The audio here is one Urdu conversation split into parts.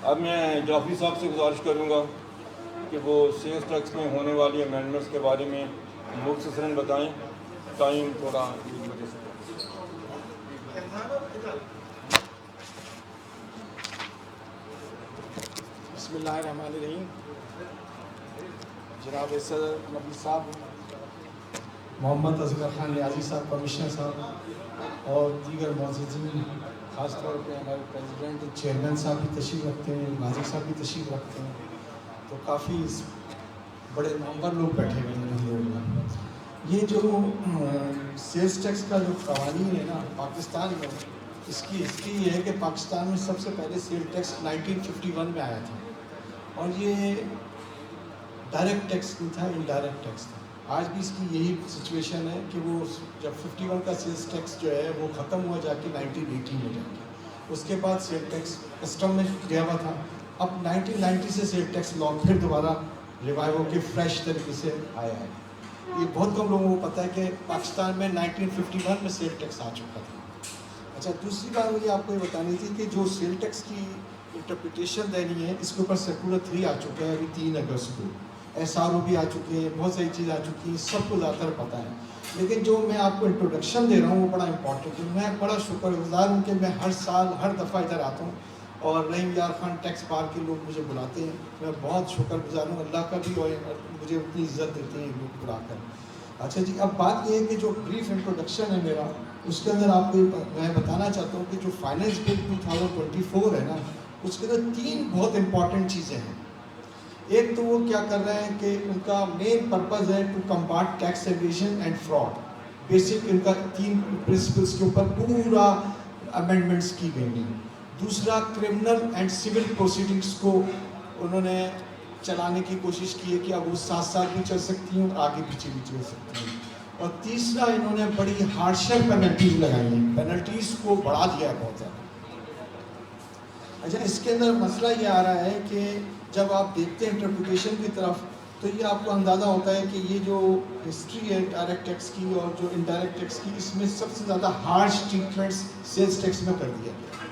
اب میں جعفری صاحب سے گزارش کروں گا کہ وہ سیلز ٹیکس میں ہونے والی امینڈمنٹس کے بارے میں مختصراً بتائیں. ٹائم تھوڑا وجہ سے. بسم اللہ الرحمن الرحیم. جناب صدر نبی صاحب، محمد اصغر خان نیازی صاحب، کمشنر صاحب اور دیگر معززین، خاص طور پہ ہمارے پریزیڈنٹ چیئرمین صاحب بھی تشریف رکھتے ہیں، ناظر صاحب بھی تشریف رکھتے ہیں، تو کافی بڑے نامور لوگ بیٹھے ہوئے ہیں ہم لوگ میں. یہ جو سیلز ٹیکس کا جو قوانین ہے نا پاکستان میں، اس کی ہسٹری یہ ہے کہ پاکستان میں سب سے پہلے سیل ٹیکس 1951 میں آیا تھا، اور یہ ڈائریکٹ ٹیکس نہیں تھا، انڈائریکٹ ٹیکس تھا. آج بھی اس کی یہی سچویشن ہے کہ وہ جب 51 کا سیلز ٹیکس جو ہے وہ ختم ہوا جا کے 1918 میں جا کے، اس کے بعد سیل ٹیکس کسٹم میں گیا ہوا تھا. اب 1990 سے سیل ٹیکس لا پھر دوبارہ ریوائیو ہو کے فریش طریقے سے آیا ہے. یہ بہت کم لوگوں کو پتہ ہے کہ پاکستان میں 1951 میں سیل ٹیکس آ چکا تھا. اچھا، دوسری بات مجھے آپ کو یہ بتانی تھی کہ جو سیل ٹیکس کی انٹرپریٹیشن دینی ہے، اس کے اوپر سرکولر 3 آ چکے ہیں ابھی 3 اگست کو. ایس آر او بھی آ چکے ہیں، بہت ساری چیزیں آ چکی ہیں، سب کو زیادہ تر پتہ ہے. لیکن جو میں آپ کو انٹروڈکشن دے رہا ہوں وہ بڑا امپورٹنٹ ہے. میں بڑا شکر گزار ہوں کہ میں ہر سال ہر دفعہ ادھر آتا ہوں اور رحیم یار خان ٹیکس بار کے لوگ مجھے بلاتے ہیں. میں بہت شکر گزار ہوں اللہ کا بھی، اور مجھے اتنی عزت دیتے ہیں لوگ بلا کر. اچھا جی، اب بات یہ ہے کہ جو بریف انٹروڈکشن ہے میرا، اس کے اندر آپ کو میں بتانا چاہتا ہوں کہ جو فائنینس بل 2024 ہے نا، اس کے اندر 3 بہت امپورٹنٹ چیزیں ہیں. ایک تو وہ کیا کر رہے ہیں کہ ان کا مین پرپز ہے to combat tax evasion and fraud. Basic ان کا 3 پرنسپلس کے اوپر پورا امینڈمنٹس کی گئی ہیں. دوسرا، کرمنل اینڈ سول پروسیڈنگس کو انہوں نے چلانے کی کوشش کی ہے کہ اب وہ 7 سال بھی چل سکتی ہیں اور آگے پیچھے بھی چل سکتی ہیں. اور تیسرا، انہوں نے بڑی ہارشر پینلٹیز لگائی ہیں، پینلٹیز کو بڑھا دیا ہے بہت زیادہ. اچھا، اس کے اندر مسئلہ یہ آ رہا ہے کہ جب آپ دیکھتے ہیں انٹرپریٹیشن کی طرف، تو یہ آپ کو اندازہ ہوتا ہے کہ یہ جو ہسٹری ہے ڈائریکٹ ٹیکس کی اور جو انڈائریکٹ ٹیکس کی، اس میں سب سے زیادہ ہارش ٹریٹمنٹس سیلز ٹیکس میں کر دیا گیا.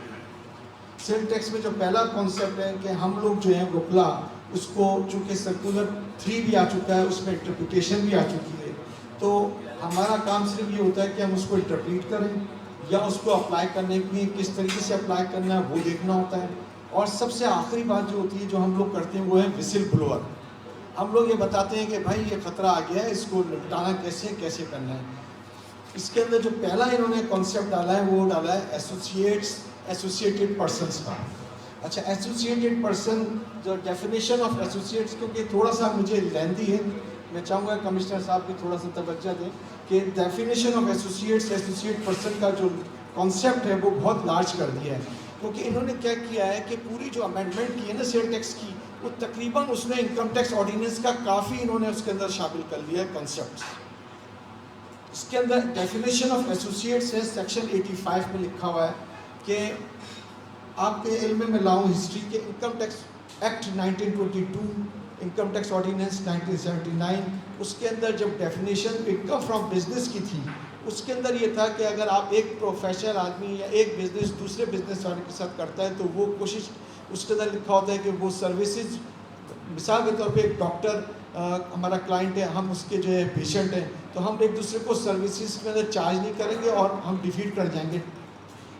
سیل ٹیکس میں جو پہلا کانسیپٹ ہے کہ ہم لوگ جو ہیں وکلا، اس کو چونکہ سرکولر 3 بھی آ چکا ہے، اس میں انٹرپریٹیشن بھی آ چکی ہے، تو ہمارا کام صرف یہ ہوتا ہے کہ ہم اس کو انٹرپریٹ کریں یا اس کو اپلائی کرنے کے لیے کس طریقے سے اپلائی کرنا ہے وہ دیکھنا ہوتا ہے. اور سب سے آخری بات جو ہوتی ہے جو ہم لوگ کرتے ہیں وہ ہے وسل بلوور. ہم لوگ یہ بتاتے ہیں کہ بھائی یہ خطرہ آ گیا ہے، اس کو نپٹانا کیسے کرنا ہے. اس کے اندر جو پہلا انہوں نے کانسیپٹ ڈالا ہے وہ ڈالا ہے ایسوسیٹیڈ پرسنس کا. اچھا، ایسوسیٹیڈ پرسن جو ڈیفینیشن آف ایسوسیٹس، کیونکہ تھوڑا سا مجھے لیندی ہے، میں چاہوں گا کمشنر صاحب بھی تھوڑا سا توجہ دیں کہ ڈیفینیشن آف ایسوسیٹ پرسن کا جو کانسیپٹ ہے وہ بہت لارج کر دیا ہے. کیونکہ انہوں نے کیا کیا ہے کہ پوری جو امینڈمنٹ کی ہے نا سیل ٹیکس کی، وہ تقریباً اس نے انکم ٹیکس آرڈیننس کا کافی انہوں نے اس کے اندر شامل کر لیا ہے کنسیپٹس. اس کے اندر ڈیفینیشن آف ایسوسیٹس ہے، سیکشن 85 میں لکھا ہوا ہے کہ آپ کے علم میں لاؤں ہسٹری کے income tax act 1922، income tax ordinance 1979، اس کے اندر جب ڈیفینیشن انکم فرام بزنس کی تھی، اس کے اندر یہ تھا کہ اگر آپ ایک پروفیشنل آدمی یا ایک بزنس دوسرے بزنس والے کے ساتھ کرتا ہے تو وہ کوشش، اس کے اندر لکھا ہوتا ہے کہ وہ سروسز، مثال کے طور پہ ایک ڈاکٹر ہمارا کلائنٹ ہے، ہم اس کے جو ہے پیشنٹ ہیں، تو ہم ایک دوسرے کو سروسز کے اندر چارج نہیں کریں گے اور ہم ڈیفیٹ کر جائیں گے.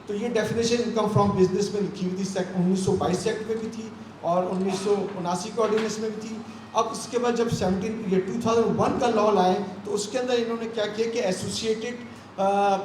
تو یہ ڈیفینیشن انکم فرام بزنس میں لکھی ہوئی تھی، 1922 ایکٹ میں بھی تھی اور 1979 کے آرڈیننس میں بھی تھی. اب اس کے بعد جب 2001 کا لا لائے تو اس کے اندر انہوں نے کیا کیا کہ ایسوسیٹیڈ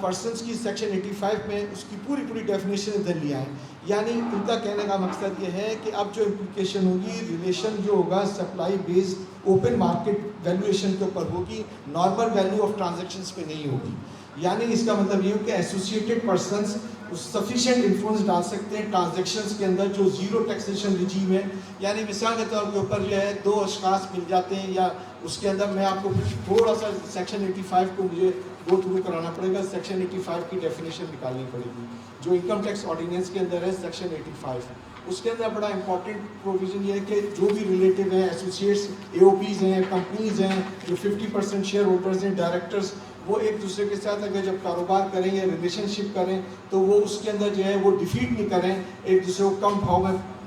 پرسنس کی سیکشن 85 میں اس کی پوری ڈیفینیشن ادھر لیا ہے. یعنی ان کا کہنے کا مقصد یہ ہے کہ اب جو امپلیکیشن ہوگی، ریلیشن جو ہوگا سپلائی بیس اوپن مارکیٹ ویلیویشن کے اوپر ہوگی، نارمل ویلیو آف ٹرانزیکشنز پہ نہیں ہوگی. یعنی اس کا مطلب یہ ہو کہ ایسوسیٹیڈ پرسنس سفیشینٹ انفلوئنس ڈال سکتے ہیں ٹرانزیکشنز کے اندر جو زیرو ٹیکسیشن ریجیم ہے. یعنی مثال کے طور کے اوپر جو ہے 2 اشخاص مل جاتے ہیں، یا اس کے اندر میں آپ کو تھوڑا سا سیکشن 85 کو مجھے گو تھرو کرانا پڑے گا. سیکشن 85 کی ڈیفینیشن نکالنی پڑے گی جو انکم ٹیکس آرڈیننس کے اندر ہے، سیکشن 85. اس کے اندر بڑا امپورٹنٹ پروویژن یہ ہے کہ جو بھی ریلیٹیو ہیں، ایسوسیٹس، اے او پیز ہیں، کمپنیز ہیں، جو 50% شیئر ہولڈرز ہیں، ڈائریکٹرز، وہ ایک دوسرے کے ساتھ اگر جب کاروبار کریں یا ریلیشن شپ کریں تو وہ اس کے اندر جو ہے وہ ڈیفیٹ نہیں کریں، ایک دوسرے کو کم بھاؤ میں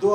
2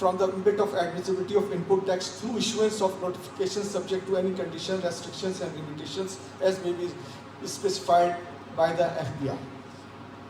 from the ambit of admissibility of input tax through issuance of notifications subject to any condition, restrictions and limitations as may be specified by the FBR।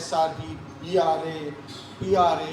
SRB, BRA, PRA,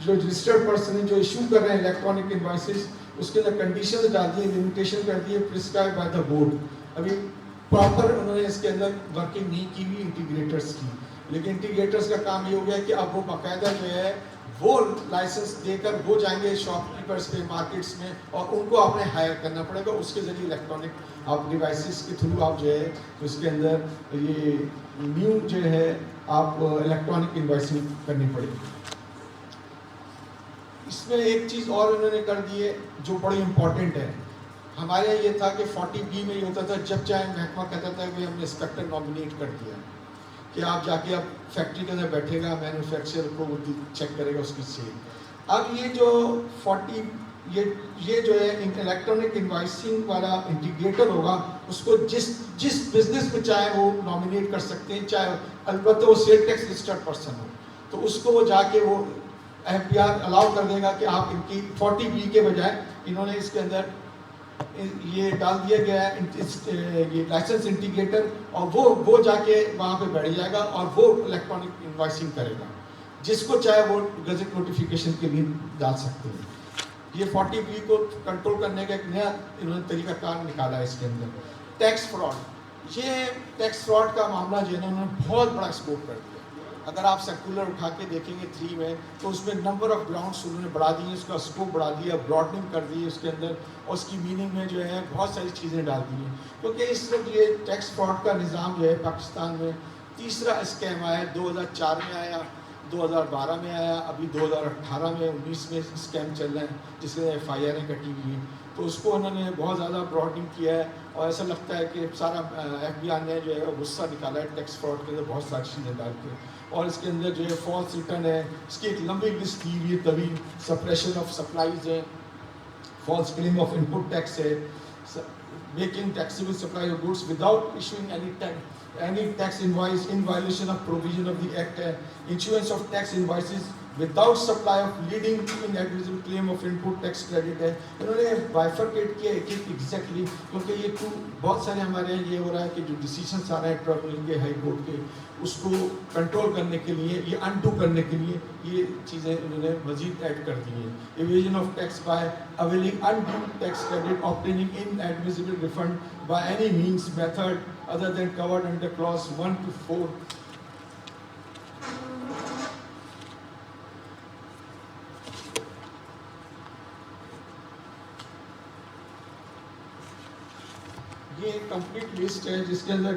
جو رجسٹرڈ پرسن ہیں جو ایشو کر رہے ہیں الیکٹرانک انوائسز اس کے اندر کنڈیشنز ڈال دیے, لمیٹیشن کر دیے پرسکرائب بائی دا بورڈ. ابھی پراپر انہوں نے اس کے اندر ورکنگ نہیں کی ہوئی انٹیگریٹرس کی, لیکن انٹیگریٹرس کا کام یہ ہو گیا کہ اب وہ باقاعدہ جو ہے وہ لائسنس دے کر وہ جائیں گے شاپ کیپرس پہ مارکیٹس میں اور ان کو آپ نے ہائر کرنا پڑے گا. اس کے ذریعے الیکٹرانک آپ ڈیوائسز کے تھرو آپ جو ہے اس کے اندر یہ نیو جو ہے آپ الیکٹرانک انوائسنگ کرنی پڑے گی. اس میں ایک چیز اور انہوں نے کر دی ہے جو بڑی امپورٹنٹ ہے. ہمارے یہاں یہ تھا کہ 40B میں یہ ہوتا تھا جب چاہے محکمہ کہتا تھا کہ ہم نے انسپیکٹر نامینیٹ کر دیا کہ آپ جا کے اب فیکٹری کے اندر بیٹھے گا, مینوفیکچر کو چیک کرے گا اس کی سیل. اب یہ جو 40 یہ جو ہے الیکٹرانک انوائسنگ والا انٹیگریٹر ہوگا اس کو جس بزنس میں چاہے وہ نامینیٹ کر سکتے ہیں, چاہے البتہ وہ سیل ٹیکس رجسٹرڈ پرسن ہو, تو اس کو وہ جا کے وہ FBR الاؤ کر دے گا کہ آپ ان کی 40B کے بجائے انہوں نے اس کے اندر یہ ڈال دیا گیا ہے یہ لائسنس انٹیگریٹر, اور وہ جا کے وہاں پہ بیٹھ جائے گا اور وہ الیکٹرانک انوائسنگ کرے گا. جس کو چاہے وہ گزٹ نوٹیفیکیشن کے لیے ڈال سکتے ہیں. یہ 40B کو کنٹرول کرنے کا ایک نیا انہوں نے طریقہ کار نکالا ہے اس کے اندر. ٹیکس فراڈ, یہ ٹیکس فراڈ کا معاملہ جو ہے انہوں نے بہت بڑا اسکوپ کر دیا. اگر آپ سرکولر اٹھا کے دیکھیں گے 3 میں تو اس میں نمبر آف گراؤنڈس انہوں نے بڑھا دیے, اس کا اسکوپ بڑھا دیا, براڈننگ کر دی اس کے اندر, اور اس کی میننگ میں جو ہے بہت ساری چیزیں ڈال دی ہیں. کیونکہ اس وقت یہ ٹیکس فراڈ کا نظام جو ہے پاکستان میں تیسرا اسکیم آیا ہے. 2004 میں آیا, 2012 میں آیا, ابھی 2018 میں 19 میں اسکیم چل رہے ہیں جس میں FIR کٹی ہوئی ہیں. تو اس کو انہوں نے بہت زیادہ براڈنگ کیا ہے, اور ایسا لگتا ہے کہ سارا FBI نے جو ہے غصہ نکالا ہے ٹیکس فراڈ کے اندر بہت ساری چیزیں ڈال کے. اور اس کے اندر جو ہے فالس ریٹرن ہے, اس کی ایک لمبی لسٹ دی ہوئی ہے طویل. سپریشن آف سپلائیز ہے, false claim of input tax ہے, making taxable supply of goods without issuing any tax invoice in violation of provision of the act ہے, issuance of tax invoices without supply of leading to inadmissible claim of input tax credit ہے. انہوں نے bifurcate کیا ایک ایگزیکٹلی, کیونکہ یہ بہت سارے ہمارے یہاں یہ ہو رہا ہے کہ جو ڈیسیشنس آ رہے ہیں ٹربیونل کے, ہائی کورٹ کے, اس کو کنٹرول کرنے کے لیے, یہ انڈو کرنے کے لیے یہ چیزیں انہوں نے مزید ایڈ کر دی ہیں. Evasion of tax by availing undue tax credit, obtaining inadmissible refund by any means method other than covered under clause 1 to 4. یہ کمپلیٹ لسٹ ہے جس کے اندر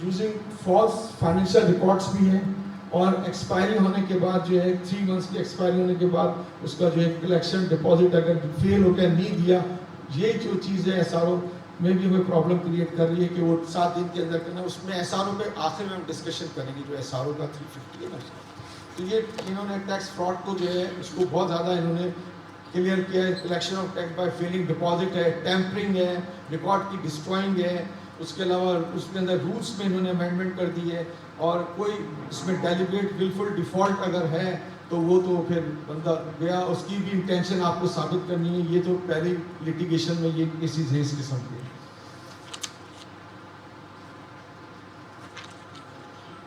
یوزنگ فالس فائنینشیل ریکارڈس بھی ہیں, اور ایکسپائری ہونے کے بعد جو ہے 3 months کی ایکسپائری ہونے کے بعد اس کا جو ہے کلیکشن ڈپازٹ اگر فیل ہو کے نہیں دیا, یہ جو چیز ہے SRO میں بھی ہمیں پرابلم کریٹ کر رہی ہے کہ وہ 7 دن کے اندر کرنا. اس میں SRO پہ آخر میں ہم ڈسکشن کریں گے جو SRO کا 350 ہے نا. تو یہ انہوں نے ٹیکس فراڈ کو جو ہے اس کو بہت زیادہ انہوں نے کلیئر کیا ہے. Collection of tax by filing deposit ہے, ٹیمپرنگ ہے, ریکارڈ کی ڈسٹرائنگ ہے. اس کے علاوہ اس کے اندر رولس میں انہوں نے امینڈمنٹ کر دی ہے, اور کوئی اس میں ڈیلیبریٹ ولفل ڈیفالٹ اگر ہے تو وہ تو پھر بندہ گیا, اس کی بھی انٹینشن آپ کو ثابت کرنی ہے. یہ تو پہلی لیٹیگیشن میں یہ کیسز ہیں اس قسم کے.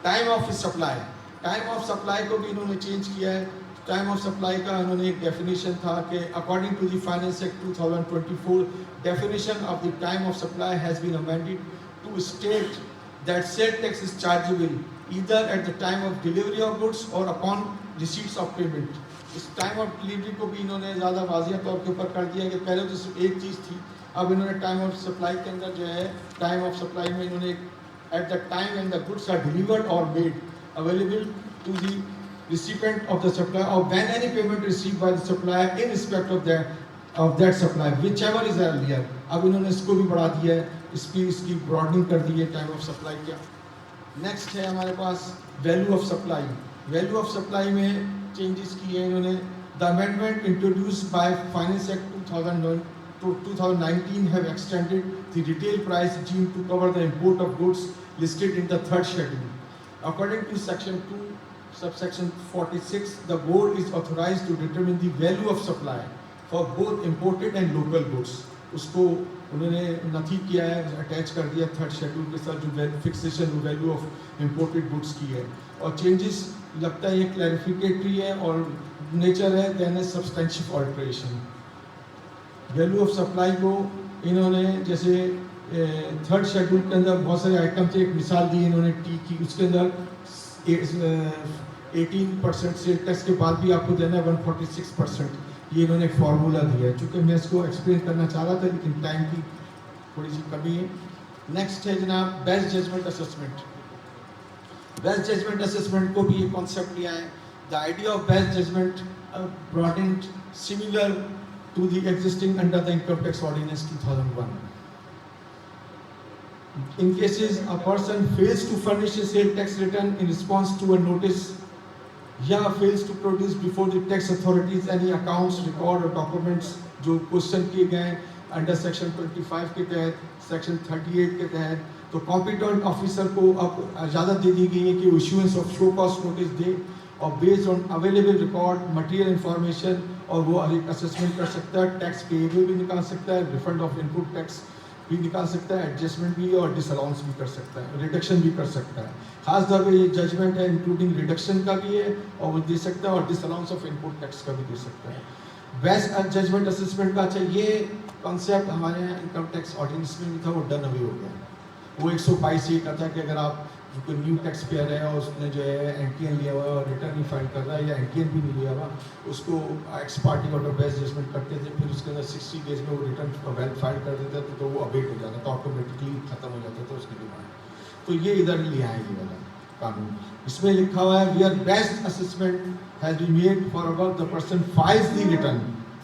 Time of supply, time of supply کو بھی انہوں نے چینج کیا ہے. ٹائم آف سپلائی کا انہوں نے ایک ڈیفینیشن تھا کہ according to the finance act 2024 definition of the time of supply has been amended to state that sale tax is chargeable either at the time of delivery of goods اور اپان ریسیپٹس آف پیمنٹ. اس ٹائم آف ڈیلیوری کو بھی انہوں نے زیادہ واضح طور کے اوپر کر دیا کہ پہلے تو صرف ایک چیز تھی, اب انہوں نے ٹائم آف سپلائی کے اندر جو ہے ٹائم آف سپلائی میں انہوں نے at the time when the goods are delivered or made available to the recipient of the supplier, or when any payment received by the supplier in respect of that supplier, whichever is earlier. اب انہوں نے اس کو بھی بڑھا دیا ہے, اس کی براڈنگ کر دی ہے ٹائم آف سپلائی کیا. نیکسٹ ہے ہمارے پاس value of supply. Value of supply میں چینجز کی ہے انہوں نے. The amendment introduced by Finance Act 2019 have extended the retail price regime to cover the import of goods listed in the third schedule. According to section 2 subsection 46, the board is authorized to determine the value of supply for both imported and local goods. اس کو انہوں نے نتھی کیا ہے, اٹیچ کر دیا تھرڈ شیڈول کے ساتھ, جو fixation value of imported goods کی ہے. اور چینجز لگتا ہے یہ کلیریفیکیٹری ہے اور نیچر ہے دین اے سبسٹینشیو آلٹریشن. ویلیو آف سپلائی کو انہوں نے جیسے تھرڈ شیڈول کے اندر بہت سارے آئٹم تھے, ایک مثال دی انہوں نے ٹی کی, اس کے اندر 18% سیل ٹیکس کے بعد بھی آپ کو دینا ہے 146%. یہ انہوں نے ایک فارمولا دیا ہے. چونکہ میں اس کو ایکسپلین کرنا چاہ رہا تھا لیکن ٹائم کی تھوڑی سی کمی ہے. نیکسٹ ہے جناب best judgment assessment. Best judgment assessment کو بھی یہ کانسیپٹ لیا ہے. The idea of best judgment broadened similar to the existing under the income tax ordinance 2001. In cases a person fails to furnish a sale tax return in response to a notice, یا fails to produce before the tax authorities any accounts, record or documents جو کوشچن کیے گئے ہیں انڈر سیکشن 25 کے تحت, سیکشن 38 کے تحت, تو کمپیٹنٹ آفیسر کو اب اجازت دے دی گئی ہے کہ وہ issuance of show cause notice دے اور based on available record material information, اور وہ ایک اسسمنٹ کر سکتا ہے, ٹیکس پیبل بھی نکال سکتا ہے, ریفنڈ آف انپٹ ٹیکس بھی نکال سکتا ہے, ایڈجسٹمنٹ بھی اور ڈس الاؤنس بھی کر سکتا ہے, ریڈکشن بھی کر سکتا ہے. خاص طور پہ یہ ججمنٹ ہے انکلوڈنگ ریڈکشن کا بھی ہے اور وہ دے سکتا ہے, اور ڈس الاؤنس آف انپٹ ٹیکس کا بھی دے سکتا ہے. بیسٹ ججمنٹ اسسمنٹ کا اچھا یہ کانسیپٹ ہمارے یہاں انکم ٹیکس آرڈیننس میں بھی تھا, وہ ڈن اوے ہو گیا. وہ 122 یہ کہتا ہے کہ اگر آپ کوئی نیو ٹیکس پیئر ہے اور اس نے جو ہے این ٹی این لیا ہوا ہے اور ریٹرن نہیں فائل کر رہا ہے یا این ٹی این بھی نہیں لیا ہوا, اس کو ex parte order best judgment کرتے تھے, پھر اس کے اندر 60 days میں وہ ریٹرن ویل فائل کر دیتا تھا تو وہ ابیٹ ہو جاتا تھا, آٹومیٹکلی ختم ہو جاتا تھا اس کی ڈیمانڈ. تو یہ ادھر لیا ہے یہ والا قانون. اس میں لکھا ہوا ہے where best assessment has been made for about the person files the return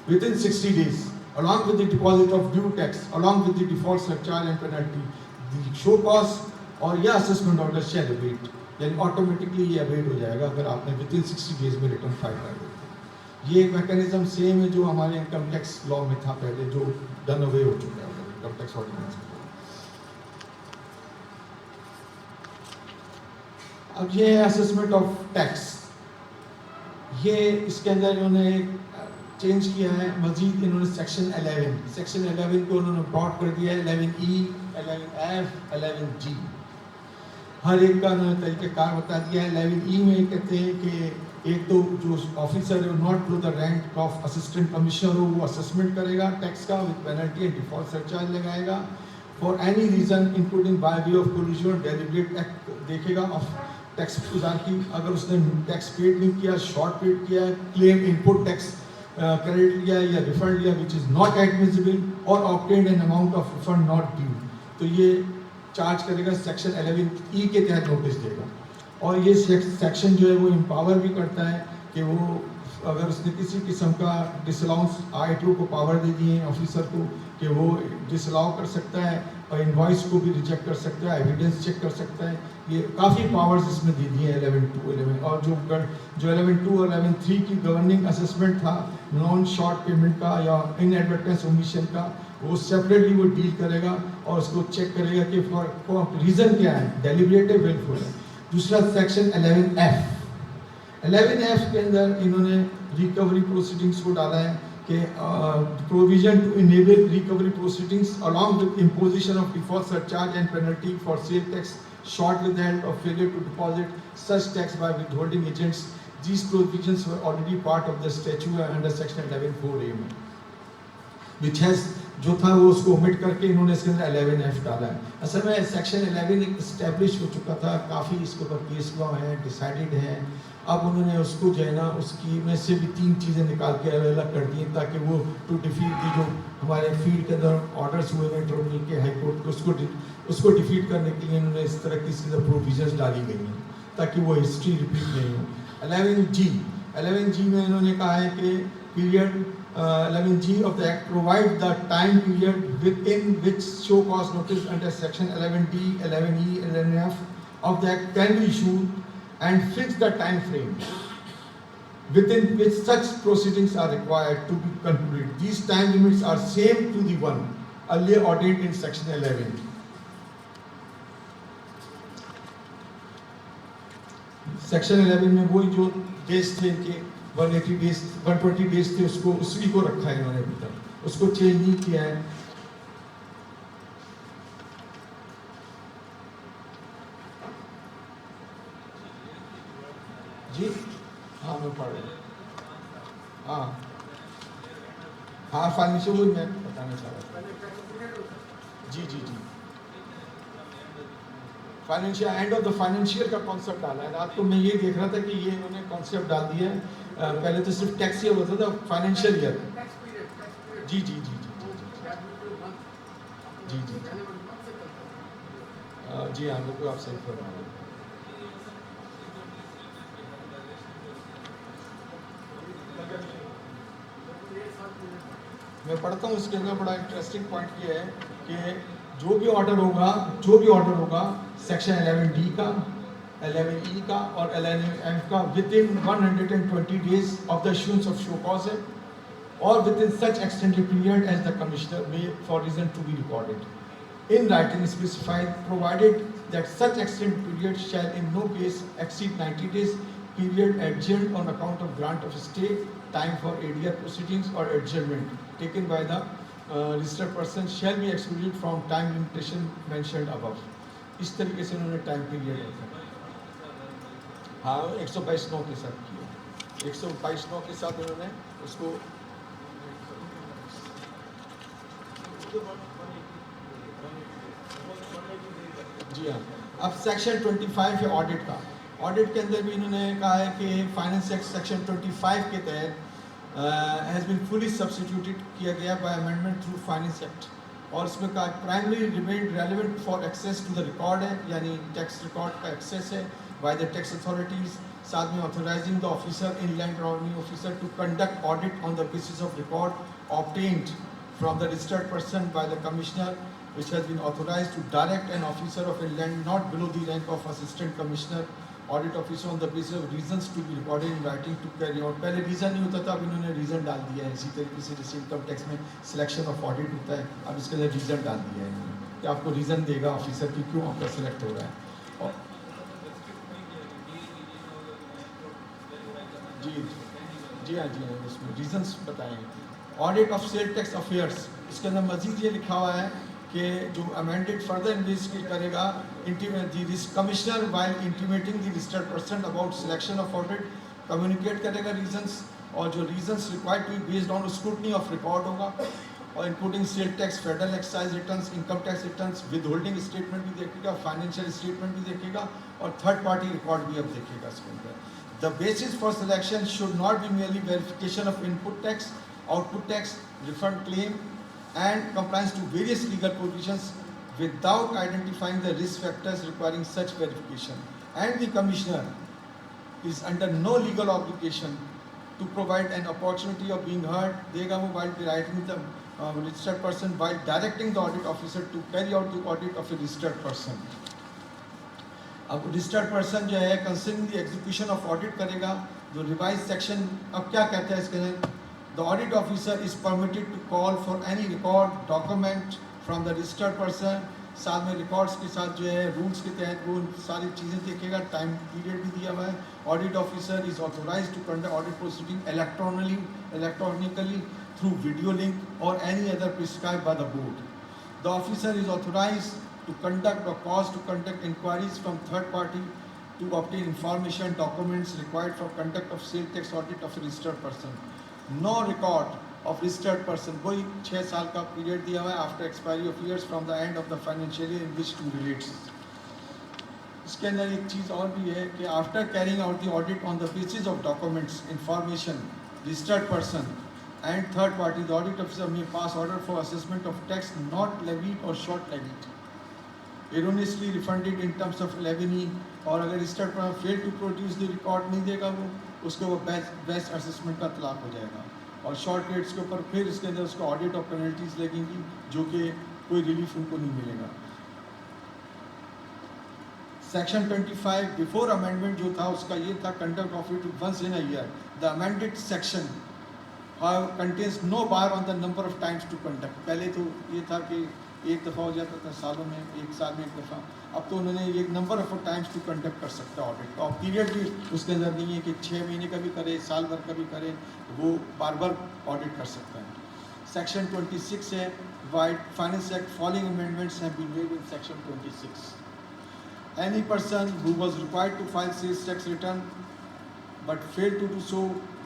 within 60 days along with the deposit of due tax along with the default surcharge and penalty, the show cause اور یا اسسمنٹ آرڈر شیل ابیٹ, یعنی آٹومیٹکلی یہ ابیٹ ہو جائے گا اگر آپ نے within 60 days میں ریٹرن فائل کر دیا. یہ ایک میکینزم سیم ہے جو ہمارے انکم ٹیکس لا میں تھا پہلے, جو ڈن اوے ہو چکا ہے انکم ٹیکس آرڈیننس. اب یہ ہے اسسمنٹ آف ٹیکس. یہ اس کے اندر انہوں نے چینج کیا ہے مزید, انہوں نے سیکشن 11 کو انہوں نے براڈ کر دیا ہے, 11E, 11F, 11G. ہر ایک کا انہوں نے طریقہ کار بتا دیا ہے. 11E میں کہتے ہیں کہ ایک تو جو آفیسر ہے not to the rank of assistant commissioner ہو, وہ اسسمنٹ کرے گا ٹیکس کا with penalty and default surcharge لگائے گا for any reason including by way of collusion deliberate act دیکھے گا آف ٹیکس گزار کی. اگر اس نے ٹیکس پیڈ نہیں کیا, شارٹ پیڈ کیا ہے, کلیم انپٹ ٹیکس کریڈٹ لیا یا ریفنڈ لیا which is not admissible or obtained an amount of refund not due, تو یہ چارج کرے گا, سیکشن 11E کے تحت نوٹس دے گا. اور یہ سیکشن جو ہے وہ امپاور بھی کرتا ہے کہ وہ اگر اس نے کسی قسم کا ڈس الاؤنس آئی2 کو پاور دے دیے ہیں آفیسر کو کہ وہ ڈس الاؤ کر سکتا ہے اور انوائس کو بھی ریجیکٹ کر سکتا ہے, ایویڈنس چیک کر سکتا ہے. یہ کافی پاورز اس میں دے دیے ہیں 11.2, 11 اور جو 11.2 اور 11.3 کی گورننگ اسسمنٹ تھا نان شارٹ پیمنٹ کا یا ان ایڈورٹائز اومیشن کا, وہ سیپریٹلی وہ ڈیل کرے گا اور اس کو چیک کرے گا کہ فار ریزن کیا ہے, ڈیلیبریٹ ہے, ویلفل ہے. دوسرا سیکشن 11F کے اندر انہوں نے ریکوری پروسیڈنگس کو ڈالا ہے کہ provision to enable recovery proceedings along with imposition of default surcharge and penalty for sale tax short withheld or failure to deposit such tax by withholding agents. These provisions were already part of the statute under section 11(4)(a) which has جو تھا وہ اس کو omit کر کے انہوں نے اس کے اندر 11F ڈالا ہے. اصل میں سیکشن 11 اسٹیبلش ہو چکا تھا, کافی اس کے اوپر کیس لا ہیں, ڈیسائیڈڈ ہیں. اب انہوں نے اس کو جو ہے نا اس کی میں سے بھی 3 چیزیں نکال کے الگ الگ کر دی تاکہ وہ ٹو ڈیفیٹ کی جو ہمارے فیلڈ کے اندر آرڈرس ہوئے ہیں ٹربیونل کے ہائی کورٹ کے, اس کو ڈیفیٹ کرنے کے لیے انہوں نے اس طرح کی اس کے اندر پروویژنس ڈالی گئی ہیں تاکہ وہ ہسٹری ریپیٹ نہیں ہو. 11G میں انہوں نے کہا ہے کہ period 11G of the Act provide the time period within which show cause notice under section 11D, 11E, 11F of the Act can be issued and fix the time frame within which such proceedings are required to be concluded. These time limits are same to the one earlier ordained in section 11. Section 11 میں وہی جو ڈیز تھے کہ 180 days 120 days تھے, اس کو اسی کو رکھا ہے انہوں نے ابھی تک, اس کو چینج نہیں کیا ہے. جی ہاں میں پڑھ رہا ہوں. ہاں فائنینشیل وہی میں بتانا چاہ رہا تھا. جی financial and of the financial کا کانسیپٹ ڈالا ہے. رات کو میں یہ دیکھ رہا تھا کہ یہ انہوں نے کانسیپٹ ڈال دیا ہے. پہلے تو صرف ٹیکس ایئر ہوتا تھا, فائنینشیل ایئر. جی ہاں بالکل آپ صحیح فرما رہے ہیں. میں پڑھتا ہوں. اس کے اندر بڑا انٹرسٹنگ پوائنٹ یہ ہے کہ جو بھی آرڈر ہوگا سیکشن 11D کا, 11E کا اور 11F کا with in 120 days of the issuance of show cause ہے, اور with in such extended period as the commissioner may for reason to be recorded in writing specified provided that such extended period shall in no case exceed 90 days, period adjourned on account of grant of stay, time for ADR proceedings or adjournment taken by the registered person shall be excluded from time limitation mentioned above. اس طریقے سے انہوں نے ٹائم پیریڈ رکھا. ہاں 122(9) کے ساتھ کیا. 122(9) کے ساتھ انہوں نے اس کو جی ہاں. اب سیکشن 25 ہے آڈٹ کا. آڈٹ کے اندر بھی انہوں نے کہا ہے کہ فائنینس ایکٹ سیکشن 25 کے تحت ہیز بین فلی سبسٹیٹیوٹڈ کیا گیا by amendment through finance act. اور اس میں کہا primary remain relevant for access to the record ہے, یعنی ٹیکس ریکارڈ کا ایکسیس ہے بائی دا ٹیکس اتھارٹیز. ساتھ میں authorising the officer in land revenue officer to conduct audit on the basis of record obtained from the registered person by the commissioner, which has been authorized to direct an officer of inland not below the rank of assistant commissioner audit officer on the basis of reasons to be recorded in writing to carry out. پہلے ریزن نہیں ہوتا تھا, اب انہوں نے ریزن ڈال دیا ہے. اسی طریقے سے جیسے انکم ٹیکس میں سلیکشن آف آڈٹ ہوتا ہے, اب اس کے اندر ریزن ڈال دیا ہے انہوں نے کہ آپ کو ریزن دے گا آفیسر کی کیوں آپ کا سلیکٹ ہو رہا ہے. اور جی ہاں اس میں ریزنس بتائیں. Audit of sale tax affairs, اس کے اندر مزید یہ لکھا ہوا ہے کہ جو امینڈیڈ فردر انویسٹیگیٹ کرے گا commissioner while intimating the registered person about selection of audit communicate کرے گا ریزنس, اور جو reasons required to be based on scrutiny of record ہوگا, اور including sale tax, federal excise returns, income tax returns, withholding statement بھی دیکھے گا, فائنینشیل اسٹیٹمنٹ بھی دیکھے گا, اور تھرڈ پارٹی ریکارڈ بھی اب دیکھے گا اس کے اندر. The basis for selection should not be merely verification of input tax, output tax, refund claim, and compliance to various legal provisions without identifying the risk factors requiring such verification. And the Commissioner is under no legal obligation to provide an opportunity of being heard, dega wo while writing the registered person, while directing the audit officer to carry out the audit of a registered person. اب رجسٹرڈ پرسن جو ہے concerning the execution of audit کرے گا. جو ریوائز سیکشن اب کیا کہتا ہے اس کے اندر, the audit officer is permitted to call for any record document from the registered person. ساتھ میں ریکارڈس کے ساتھ جو ہے رولس کے تحت وہ ساری چیزیں دیکھے گا. ٹائم پیریڈ بھی دیا ہوا ہے. Audit officer is authorised to conduct audit proceeding electronically through video link اور any other prescribed by the board. The officer is authorised to conduct or cause to conduct inquiries from third party to obtain information, documents required for conduct of sale tax audit of a registered person. No record of registered person, کوئی 6 سال کا پیریڈ دیا ہوا ہے after expiry of years from the end of the financial year in which to relates. اس کے اندر ایک چیز اور بھی ہے کہ after carrying out the audit on the basis of documents, information, registered person and third party, the audit officer may pass order for assessment of tax not levied or short levied, erroneously refunded in terms of 11E, اور اگر رجسٹرڈ پر fail to produce the record نہیں دے گا وہ اس کو بیسٹ اسسمنٹ کا اطلاق ہو جائے گا. اور شارٹ ریٹس کے اوپر پھر اس کے اندر اس کو آڈٹ اور پینلٹیز لگیں گی جو کہ کوئی ریلیف ان کو نہیں ملے گا. سیکشن 25 بیفور امینڈمنٹ جو تھا اس کا یہ تھا conduct of it once in a year. The amended section contains no bar on the number of times to conduct. پہلے تو یہ تھا کہ ایک دفعہ ہو جاتا تھا سالوں میں, ایک سال میں ایک دفعہ. اب تو انہوں نے ایک number of times to conduct کر سکتا ہے آڈٹ. اور پیریڈ بھی اس کے اندر نہیں ہے کہ 6 مہینے کا بھی کرے, سال بھر کا بھی کرے, وہ بار بار آڈٹ کر سکتا ہے. سیکشن 26 ہے finance act. Following amendments have been made in section 26. Any person who was required to file sales tax return but failed to do so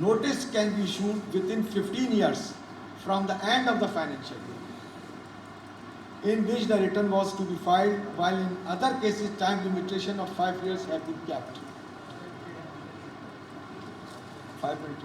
notice can be issued within 15 years from the end of the financial year in which the return was to be filed, while in other cases time limitation of 5 years have been kept. 5 minutes.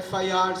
FIRs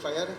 FIR